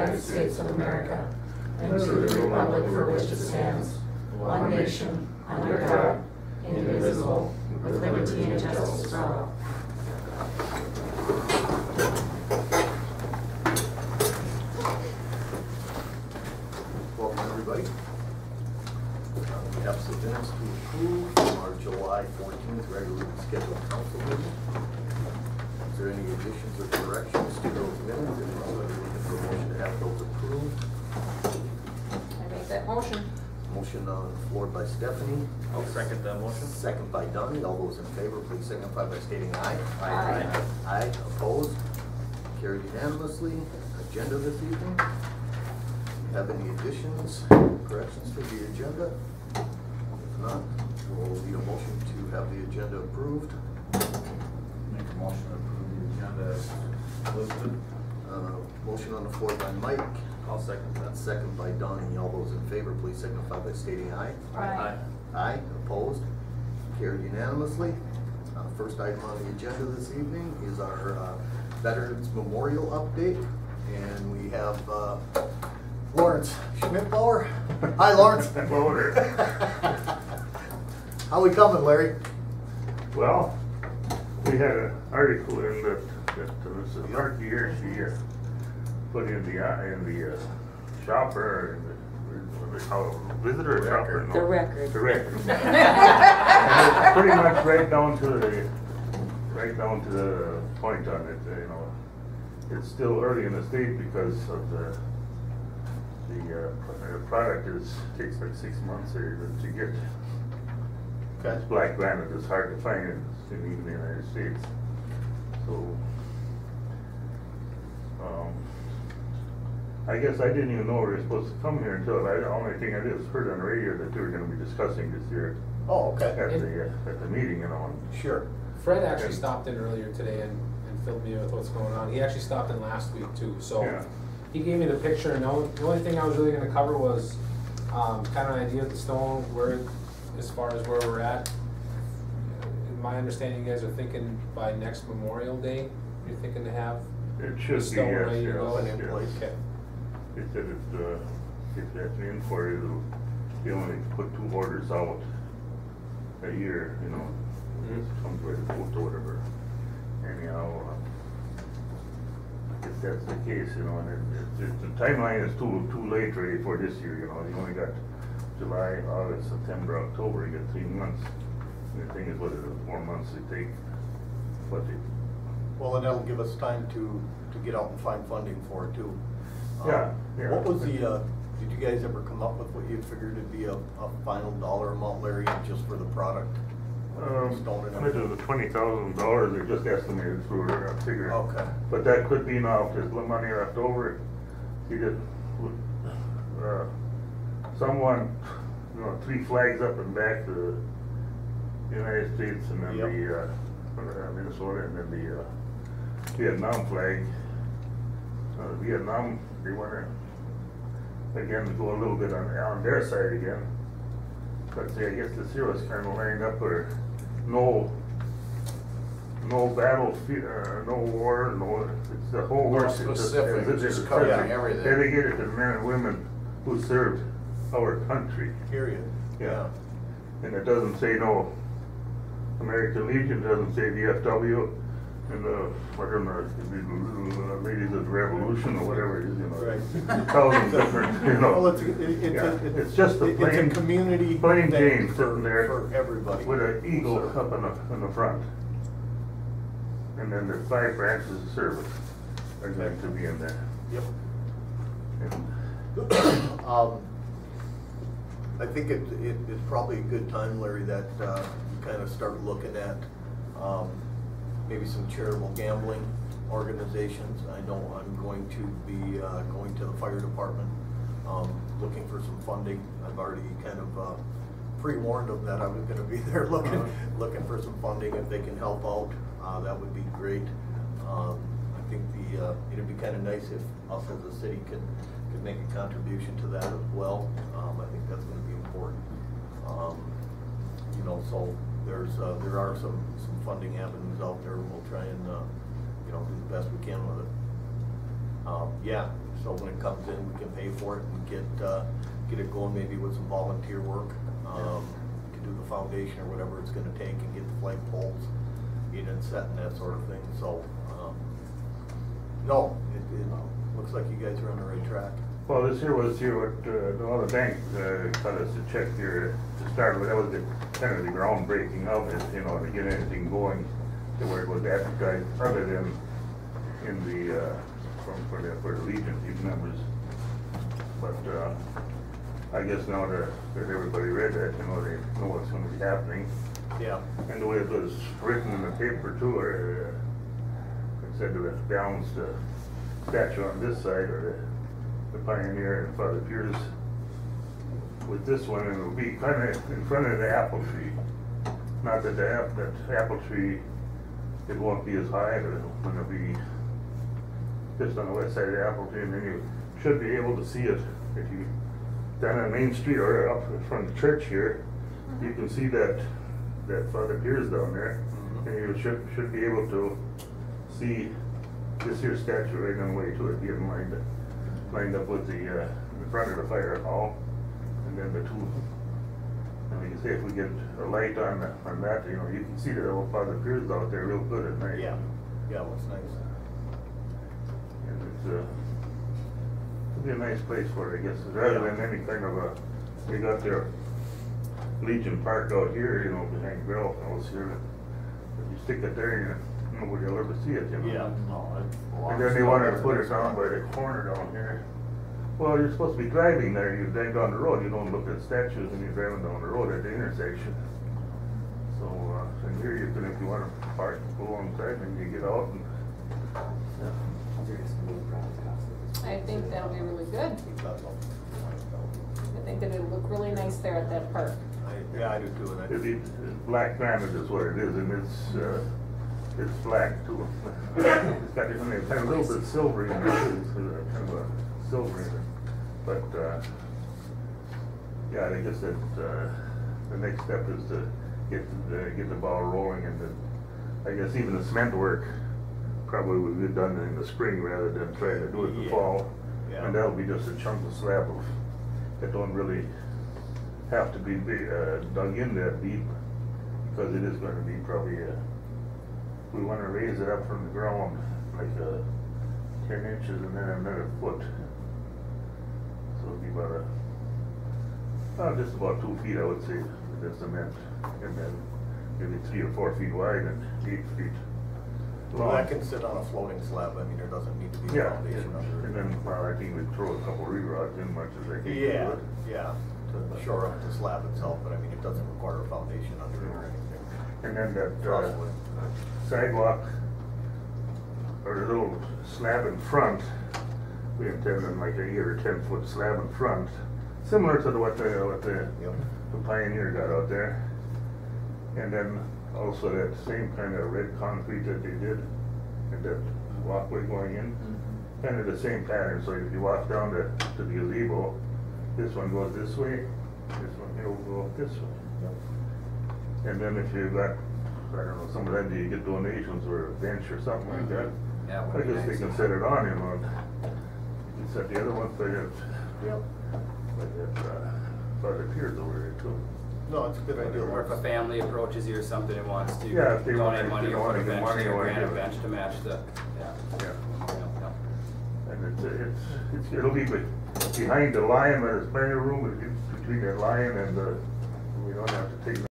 United States of America and to the republic for which it stands, one nation, under God, indivisible, with liberty and justice for all. Welcome, everybody. We have some minutes to approve from our July 14th regularly scheduled council meeting. Is there any additions or corrections to those minutes? Anyone looking for a motion to have those approved? I make that motion. Motion on the floor by Stephanie. I'll second that motion. Second by Donnie. All those in favor, please signify by stating aye. Aye. Aye. Opposed? Carried unanimously. Agenda this evening. Have any additions, corrections to the agenda? If not, we'll need a motion to have the agenda approved. Make a motion to approve the agenda as listed. Motion on the floor by Mike. I'll second that. Second by Donnie. All those in favor, please signify by stating aye. Aye. Aye. Opposed? Carried unanimously. First item on the agenda this evening is our Veterans Memorial update, and we have Lawrence Schmidtbauer. Hi, Lawrence. Voter. How we coming, Larry? Well, we had an article in that this is Mark year she put in the shopper, what do they call it, visitor or shopper? No. The record. The record. And it's pretty much right down to the point on it. You know, it's still early in the state because of the product takes like 6 months to get. Okay. It's black granite is hard to find in the United States. So, I guess I didn't even know we were supposed to come here until the only thing I did was heard on the radio that they were going to be discussing this year Oh, okay. at the meeting, you know. Sure. Fred actually stopped in earlier today and filled me in with what's going on. He actually stopped in last week too, so Yeah. he gave me the picture, and the only thing I was really going to cover was kind of an idea of the stone, as far as where we're at. In my understanding, you guys are thinking by next Memorial Day, you're thinking to have It the should be, stone yes, ready to go? in place. Okay. They said if that's in for it, they only put 2 orders out a year, you know. Comes with a quote or whatever. Anyhow, I guess that's the case, you know, and the timeline is too late really for this year, you know. You only got July, August, September, October, you got 3 months. And the thing is, what is it, 4 months they take? Well, and that'll give us time to get out and find funding for it too. Yeah. What was the, did you guys ever come up with what you figured it'd be a final dollar amount, Larry, just for the product? Stone and I mean, the $20,000 they just estimated through a figure. Okay. But that could be now if there's money left over. He did, someone, you know, 3 flags up and back to the United States, and then the Minnesota, and then the Vietnam flag. Vietnam, they want to again go a little bit on their side again. But I guess the zeros kind of lined up where no battlefield, no war, it's the whole More world. specific, just covering everything. Dedicated to the men and women who served our country. Period. Yeah. And it doesn't say no American Legion, doesn't say VFW, and the ladies of the Revolution or whatever it is, you know. Right. 1,000 different, you know. Well, it's just a it's plain a community plain thing Jane sitting there for everybody. with an eagle up in the front. And then the 5 branches of service are going to be in there. Yep. And I think it's probably a good time, Larry, that you kind of start looking at maybe some charitable gambling organizations. I know I'm going to be going to the fire department, looking for some funding. I've already kind of pre-warned them that I was going to be there looking for some funding. If they can help out, that would be great. I think it'd be kind of nice if us as a city could make a contribution to that as well. I think that's going to be important. You know, so there are some funding avenues out there. We'll try and do the best we can with it. Yeah. So when it comes in, we can pay for it and get it going maybe with some volunteer work. To do the foundation or whatever it's gonna take and get the flag poles, get it set and that sort of thing. So, no, it looks like you guys are on the right track. Well, this here was what, the bank, cut us a check here to start with. That was the, kind of the groundbreaking of it, you know, to get anything going to where it was advertised other than in the, for the Legion team members. But, I guess now that everybody read that, you know, they know what's gonna be happening. Yeah. And the way it was written in the paper too, or, it said to balance the statue on this side, or the Pioneer and Father Pierz with this one, and it'll be kind of in front of the apple tree. Not that that apple tree, it won't be as high, but it'll be just on the west side of the apple tree, and then you should be able to see it if you down on Main Street or up in front of the church here. You can see that Father Pierz down there, and you should be able to see this here statue right on the way to it, being lined up with the front of the fire hall, and then the two. And like you say, if we get a light on that, you know, you can see the old Father Pierz out there real good at night. Yeah, yeah, it looks nice. And it'll be a nice place for it, I guess, rather than any kind of a. We got their Legion Park out here, you know, behind Grail House here. If you stick it there, nobody will ever see it, you know. Yeah. And then they wanted to put it down by the corner down here. Well, you're supposed to be driving there, you drive down the road, you don't look at statues when you're driving down the road at the intersection. So, and here you can, if you want to park, go alongside, and you get out and, yeah. I think that'll be really good. I think that it'll look really nice there at that park. Yeah, I do too. And It's black granite is what it is, and it's black too. It's got a little bit silvery in it, it's kind of a silver in it. But, yeah, I guess that, the next step is to get the ball rolling, and then, I guess even the cement work probably would be done in the spring rather than trying to do it in the fall. Yeah. And that'll be just a chunk of slab that don't really have to be dug in that deep, because it is going to be probably we want to raise it up from the ground like 10 inches and then another foot. So it'll be just about 2 feet, I would say, with the cement, and then maybe 3 or 4 feet wide and 8 feet long. well, that can sit on a floating slab. I mean, there doesn't need to be a Yeah, foundation under and it. then, well, I think we'd throw a couple re-rods in much as I can. Yeah, yeah, to shore up the slab itself, but I mean, it doesn't require a foundation under it or anything. And then that Probably. sidewalk, or the little slab in front, we intended like a 8 or 10-foot slab in front, similar to what the Pioneer got out there. And then also that same kind of red concrete that they did, and that walkway going in, kind of the same pattern. So if you walk down to the gazebo, this one goes this way, this one here will go this way. And then if you got, I don't know, some of them, do you get donations or a bench or something like that? Yeah, I guess they can set it on, you know. You can set the other ones by that, Father Pierz over there too. No, it's a good idea. Or if a family approaches you or something and wants to Yeah, if they want donate to- money if they or want put a to give bench, money or or grant a whatever. bench to match the, yeah. And it'll be behind the lion, where the spare room is between the lion and we don't have to take